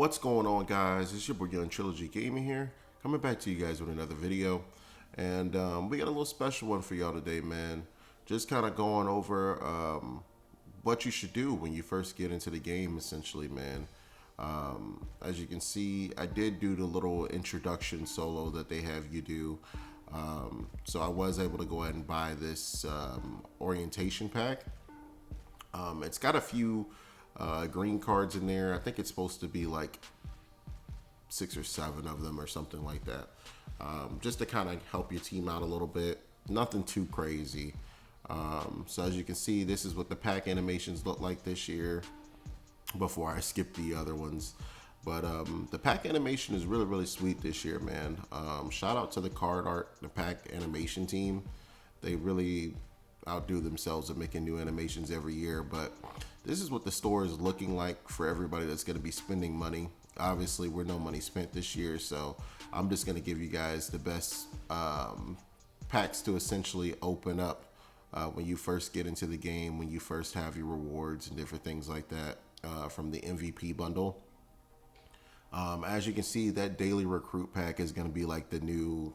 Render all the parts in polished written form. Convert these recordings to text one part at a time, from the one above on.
What's going on, guys? It's your boy Young Trilogy Gaming here, coming back to you guys with another video. And we got a little special one for y'all today, man. Just kind of going over what you should do when you first get into the game, essentially, man. As you can see, I did do the little introduction solo that they have you do. So I was able to go ahead and buy this orientation pack. It's got a few green cards in there. I think it's supposed to be like 6 or 7 of them or something like that. Just to kind of help your team out a little bit. Nothing too crazy. So as you can see, this is what the pack animations look like this year before I skip the other ones. But the pack animation is really, really sweet this year, man. Shout out to the card art, the pack animation team. They really outdo themselves at making new animations every year. But this is what the store is looking like for everybody that's going to be spending money. Obviously, we're no money spent this year, so I'm just going to give you guys the best packs to essentially open up when you first get into the game, when you first have your rewards and different things like that from the MVP bundle. As you can see, that daily recruit pack is going to be like the new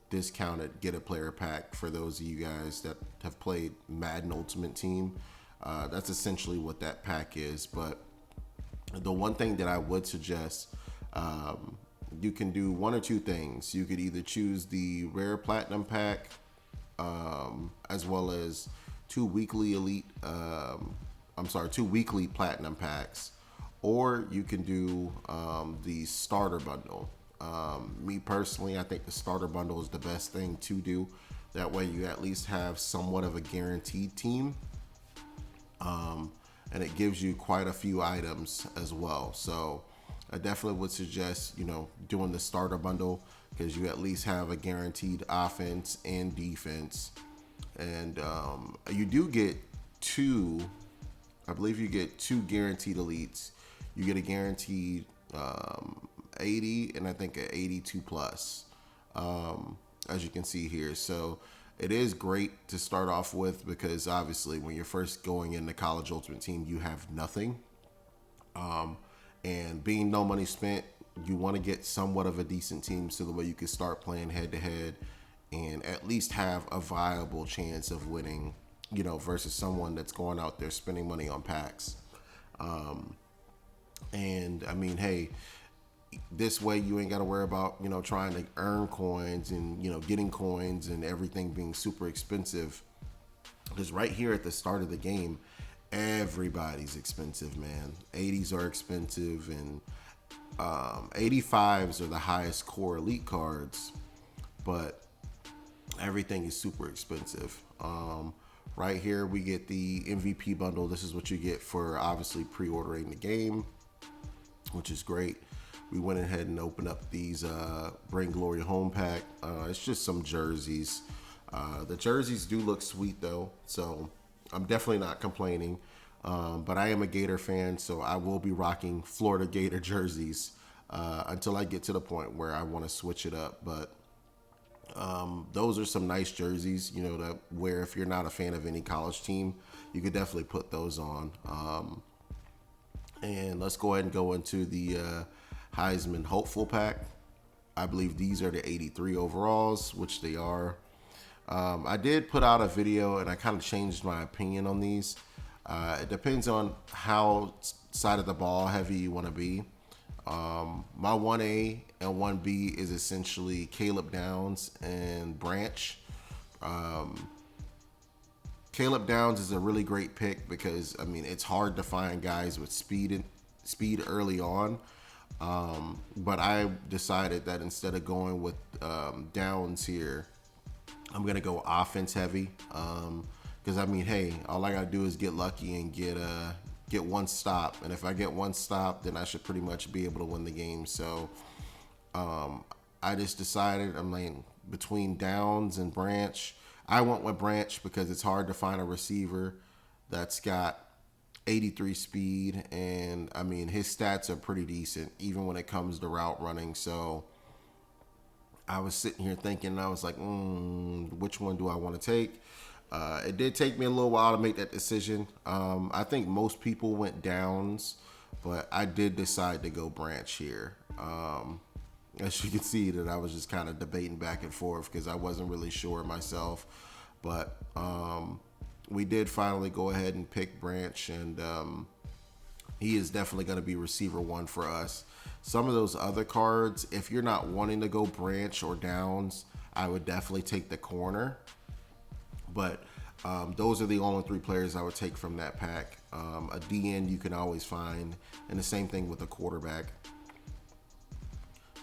discounted get a player pack for those of you guys that have played Madden Ultimate Team. That's essentially what that pack is. But the one thing that I would suggest, you can do one or two things. You could either choose the rare platinum pack, as well as two weekly platinum packs, or you can do the starter bundle. Me personally, I think the starter bundle is the best thing to do. That way you at least have somewhat of a guaranteed team. And it gives you quite a few items as well. So I definitely would suggest, doing the starter bundle, because you at least have a guaranteed offense and defense. And you do get I believe you get 2 guaranteed elites. You get a guaranteed 80 and I think an 82 plus, as you can see here. So it is great to start off with, because obviously when you're first going into College Ultimate Team, you have nothing. And being no money spent, you want to get somewhat of a decent team so the way you can start playing head to head and at least have a viable chance of winning, versus someone that's going out there spending money on packs. And I mean, hey, this way you ain't got to worry about, trying to earn coins and, getting coins and everything being super expensive. Because right here at the start of the game, everybody's expensive, man. 80s are expensive, and 85s are the highest core elite cards, but everything is super expensive. Right here we get the MVP bundle. This is what you get for obviously pre-ordering the game, which is great. We went ahead and opened up these Bring Glory Home pack. It's just some jerseys. The jerseys do look sweet though, so I'm definitely not complaining. But I am a Gator fan, so I will be rocking Florida Gator jerseys until I get to the point where I want to switch it up. But those are some nice jerseys, that where if you're not a fan of any college team, you could definitely put those on. And let's go ahead and go into the Heisman Hopeful pack. I believe these are the 83 overalls, which they are. I did put out a video and I kind of changed my opinion on these. It depends on how side of the ball heavy you want to be. My 1A and 1B is essentially Caleb Downs and Branch. Caleb Downs is a really great pick because, it's hard to find guys with speed early on. But I decided that instead of going with Downs here, I'm going to go offense heavy. Because, hey, all I got to do is get lucky and get one stop. And if I get one stop, then I should pretty much be able to win the game. So I just decided between Downs and Branch. I went with Branch because it's hard to find a receiver that's got 83 speed, and his stats are pretty decent even when it comes to route running. So I was sitting here thinking, and I was like, which one do I want to take? It did take me a little while to make that decision. I think most people went Downs but I did decide to go branch here. As you can see, that I was just kind of debating back and forth because I wasn't really sure myself. But we did finally go ahead and pick branch, and he is definitely going to be receiver one for us. Some of those other cards, if you're not wanting to go branch or downs, I would definitely take the corner. But those are the only three players I would take from that pack. A DN you can always find, and the same thing with a quarterback.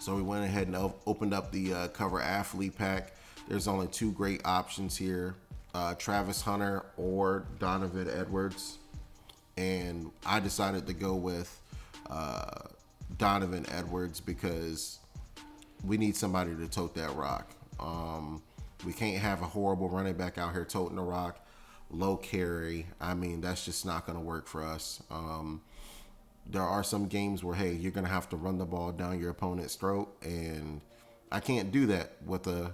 So we went ahead and opened up the cover athlete pack. There's only two great options here, Travis Hunter or Donovan Edwards. And I decided to go with Donovan Edwards because we need somebody to tote that rock. We can't have a horrible running back out here toting the rock, low carry. I mean, that's just not going to work for us. There are some games where, hey, you're going to have to run the ball down your opponent's throat, and I can't do that with a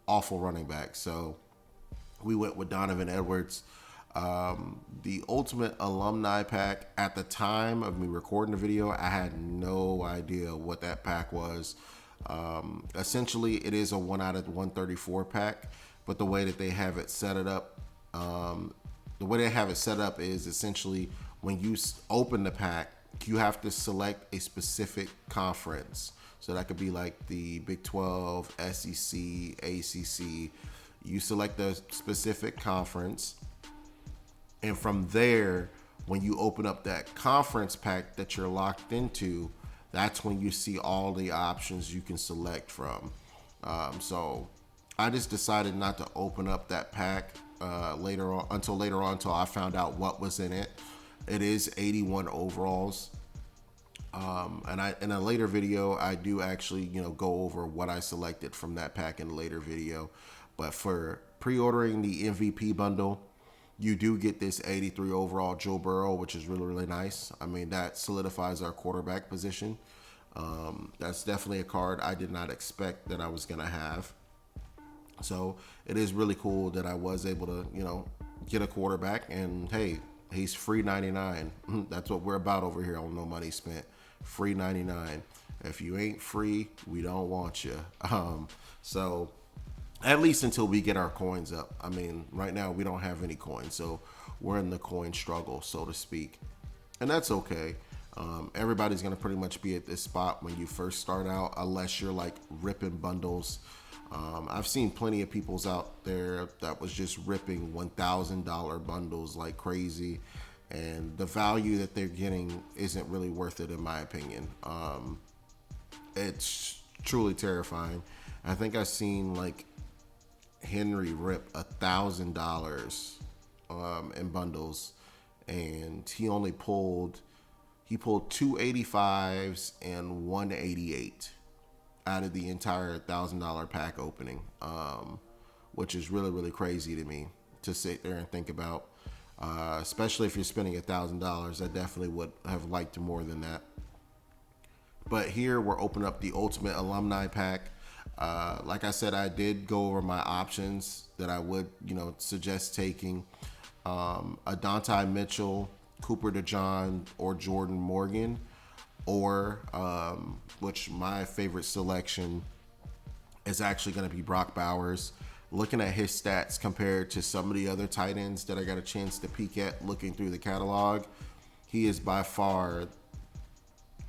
awful running back. So we went with Donovan Edwards. The Ultimate Alumni Pack, at the time of me recording the video, I had no idea what that pack was. Essentially, it is a 1 out of 134 pack, but the way that they have it set it up, is essentially when you open the pack, you have to select a specific conference. So that could be like the Big 12, SEC, ACC. You select a specific conference, and from there, when you open up that conference pack that you're locked into, that's when you see all the options you can select from. So I just decided not to open up that pack until I found out what was in it. It is 81 overalls. And in a later video, I do actually, go over what I selected from that pack in a later video. But for pre-ordering the MVP bundle, you do get this 83 overall Joe Burrow, which is really, really nice. I mean, that solidifies our quarterback position. That's definitely a card I did not expect that I was going to have. So it is really cool that I was able to, get a quarterback. And, hey, he's free 99. That's what we're about over here on No Money Spent. Free 99. If you ain't free, we don't want you. So at least until we get our coins up. I mean, right now we don't have any coins, so we're in the coin struggle, so to speak. And that's okay. Everybody's going to pretty much be at this spot when you first start out, unless you're like ripping bundles. I've seen plenty of people's out there that was just ripping $1,000 bundles like crazy, and the value that they're getting isn't really worth it in my opinion. It's truly terrifying. I think I've seen like Henry rip $1,000 in bundles, and he only pulled 285s and 188 out of the entire $1,000 pack opening, which is really, really crazy to me to sit there and think about. Especially if you're spending $1,000, I definitely would have liked more than that. But here we're opening up the Ultimate Alumni Pack. Like I said, I did go over my options that I would, suggest taking. Adonai Mitchell, Cooper DeJean, or Jordan Morgan, or which my favorite selection is actually going to be Brock Bowers. Looking at his stats compared to some of the other tight ends that I got a chance to peek at looking through the catalog, he is by far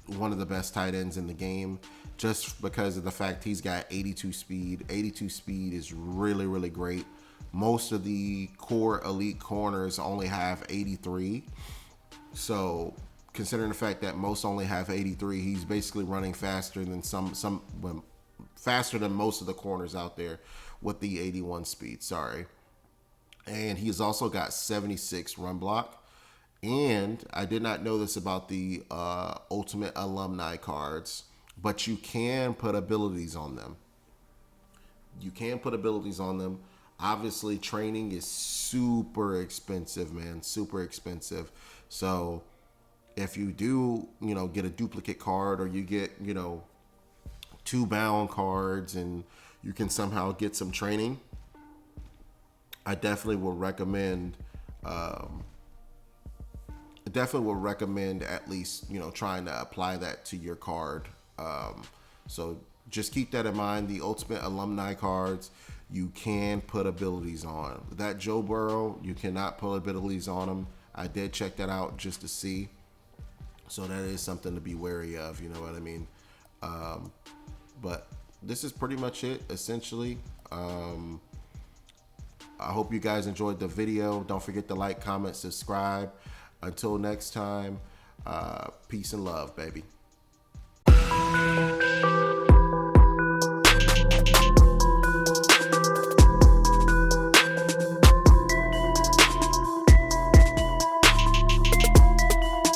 one of the best tight ends in the game, just because of the fact he's got 82 speed. 82 speed is really, really great. Most of the core elite corners only have 83. So considering the fact that most only have 83, he's basically running faster than faster than most of the corners out there with the 81 speed. And he's also got 76 run block. And I did not know this about the Ultimate Alumni cards, but you can put abilities on them. Obviously, training is super expensive, man. Super expensive. So if you do, get a duplicate card, or you get, 2 bound cards, and you can somehow get some training, I definitely would recommend definitely would recommend at least, you know, trying to apply that to your card. So just keep that in mind. The Ultimate Alumni cards, you can put abilities on. That Joe Burrow, you cannot put abilities on him. I did check that out just to see. So that is something to be wary of, you know what I mean? But this is pretty much it, essentially. I hope you guys enjoyed the video. Don't forget to like, comment, subscribe. Until next time, peace and love, baby.